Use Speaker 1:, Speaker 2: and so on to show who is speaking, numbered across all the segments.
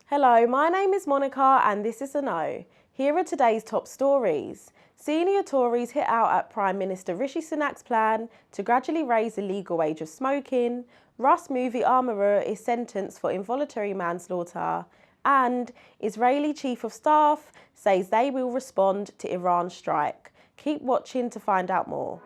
Speaker 1: Hello, my name is Monica and this is The Know. Here are today's top stories. Senior Tories hit out at Prime Minister Rishi Sunak's plan to gradually raise the legal age of smoking. Rust movie armourer is sentenced for involuntary manslaughter. And Israeli Chief of Staff says they will respond to Iran's strike. Keep watching to find out more.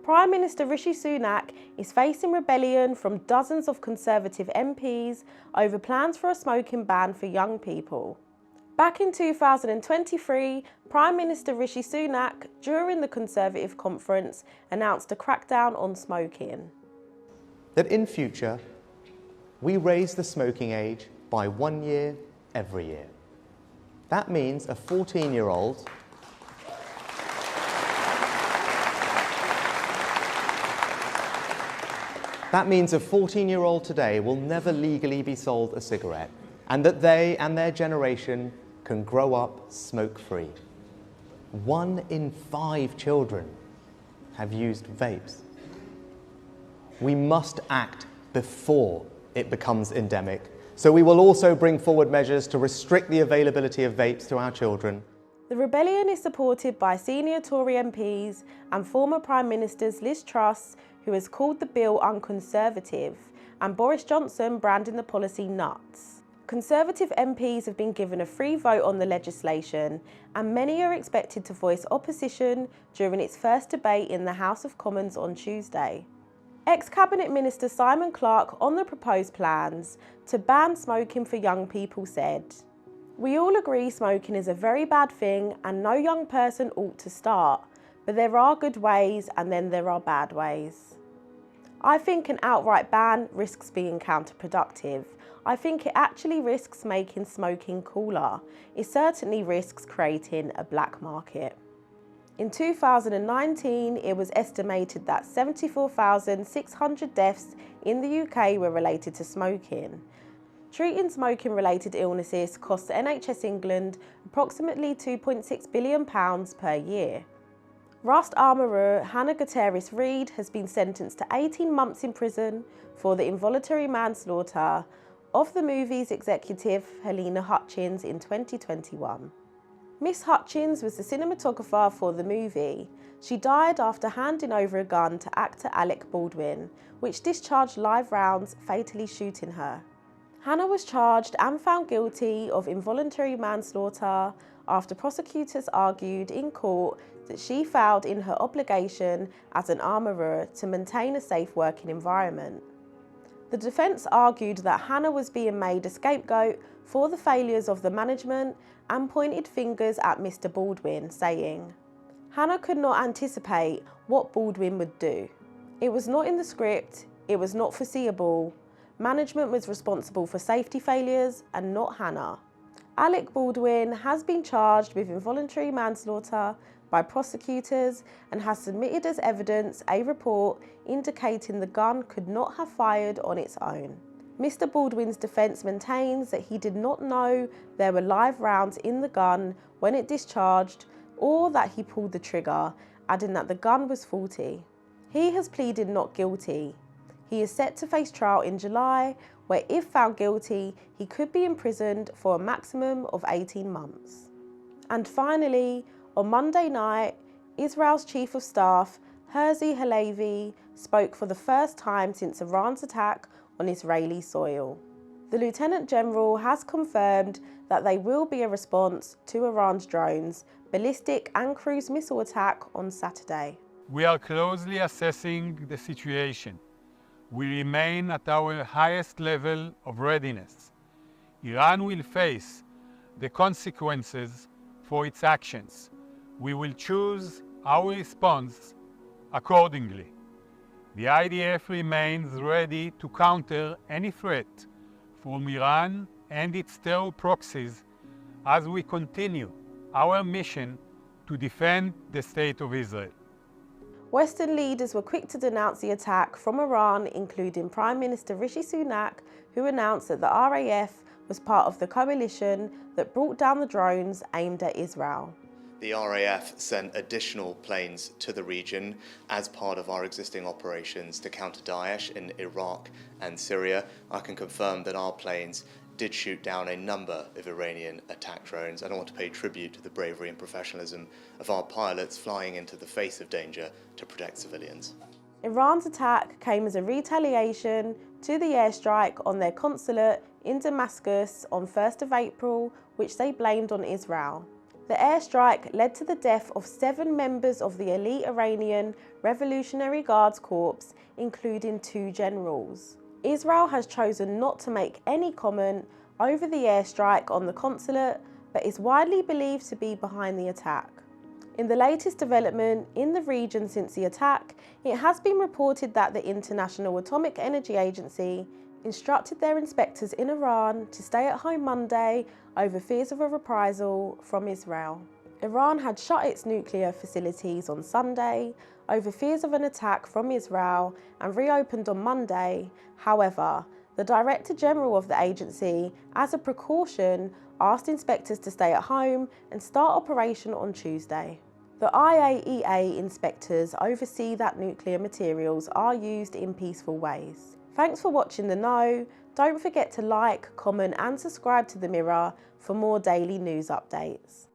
Speaker 1: Prime Minister Rishi Sunak is facing rebellion from dozens of Conservative MPs over plans for a smoking ban for young people. Back in 2023, Prime Minister Rishi Sunak, during the Conservative conference, announced a crackdown on smoking.
Speaker 2: That in future, we raise the smoking age by 1 year every year. That means a 14-year-old today will never legally be sold a cigarette, and that they and their generation can grow up smoke-free. 1 in 5 children have used vapes. We must act before it becomes endemic, so we will also bring forward measures to restrict the availability of vapes to our children.
Speaker 1: The rebellion is supported by senior Tory MPs and former Prime Ministers Liz Truss, who has called the bill unconservative, and Boris Johnson branding the policy nuts. Conservative MPs have been given a free vote on the legislation, and many are expected to voice opposition during its first debate in the House of Commons on Tuesday. Ex-Cabinet Minister Simon Clarke on the proposed plans to ban smoking for young people said, "We all agree smoking is a very bad thing and no young person ought to start, but there are good ways and then there are bad ways. I think an outright ban risks being counterproductive. I think it actually risks making smoking cooler. It certainly risks creating a black market." In 2019, it was estimated that 74,600 deaths in the UK were related to smoking. Treating smoking-related illnesses costs NHS England approximately £2.6 billion per year. Rust armourer Hannah Gutierrez-Reid has been sentenced to 18 months in prison for the involuntary manslaughter of the movie's executive Helena Hutchins in 2021. Miss Hutchins was the cinematographer for the movie. She died after handing over a gun to actor Alec Baldwin, which discharged live rounds, fatally shooting her. Hannah was charged and found guilty of involuntary manslaughter after prosecutors argued in court that she failed in her obligation as an armourer to maintain a safe working environment. The defence argued that Hannah was being made a scapegoat for the failures of the management and pointed fingers at Mr. Baldwin, saying, "Hannah could not anticipate what Baldwin would do. It was not in the script, it was not foreseeable. Management was responsible for safety failures and not Hannah." Alec Baldwin has been charged with involuntary manslaughter by prosecutors and has submitted as evidence a report indicating the gun could not have fired on its own. Mr. Baldwin's defence maintains that he did not know there were live rounds in the gun when it discharged or that he pulled the trigger, adding that the gun was faulty. He has pleaded not guilty. He is set to face trial in July, where if found guilty, he could be imprisoned for a maximum of 18 months. And finally, on Monday night, Israel's Chief of Staff, Herzi Halevi, spoke for the first time since Iran's attack on Israeli soil. The Lieutenant General has confirmed that there will be a response to Iran's drones, ballistic and cruise missile attack on Saturday.
Speaker 3: "We are closely assessing the situation. We remain at our highest level of readiness. Iran will face the consequences for its actions. We will choose our response accordingly. The IDF remains ready to counter any threat from Iran and its terror proxies as we continue our mission to defend the State of Israel."
Speaker 1: Western leaders were quick to denounce the attack from Iran, including Prime Minister Rishi Sunak, who announced that the RAF was part of the coalition that brought down the drones aimed at Israel.
Speaker 2: The RAF sent additional planes to the region as part of our existing operations to counter Daesh in Iraq and Syria. I can confirm that our planes did shoot down a number of Iranian attack drones, and I want to pay tribute to the bravery and professionalism of our pilots flying into the face of danger to protect civilians.
Speaker 1: Iran's attack came as a retaliation to the airstrike on their consulate in Damascus on 1st of April, which they blamed on Israel. The airstrike led to the death of 7 members of the elite Iranian Revolutionary Guards Corps, including 2 generals. Israel has chosen not to make any comment over the airstrike on the consulate, but is widely believed to be behind the attack. In the latest development in the region since the attack, it has been reported that the International Atomic Energy Agency instructed their inspectors in Iran to stay at home Monday over fears of a reprisal from Israel. Iran had shut its nuclear facilities on Sunday over fears of an attack from Israel and reopened on Monday. However, the Director General of the agency, as a precaution, asked inspectors to stay at home and start operation on Tuesday. The IAEA inspectors oversee that nuclear materials are used in peaceful ways. Thanks for watching The Know. Don't forget to like, comment and subscribe to The Mirror for more daily news updates.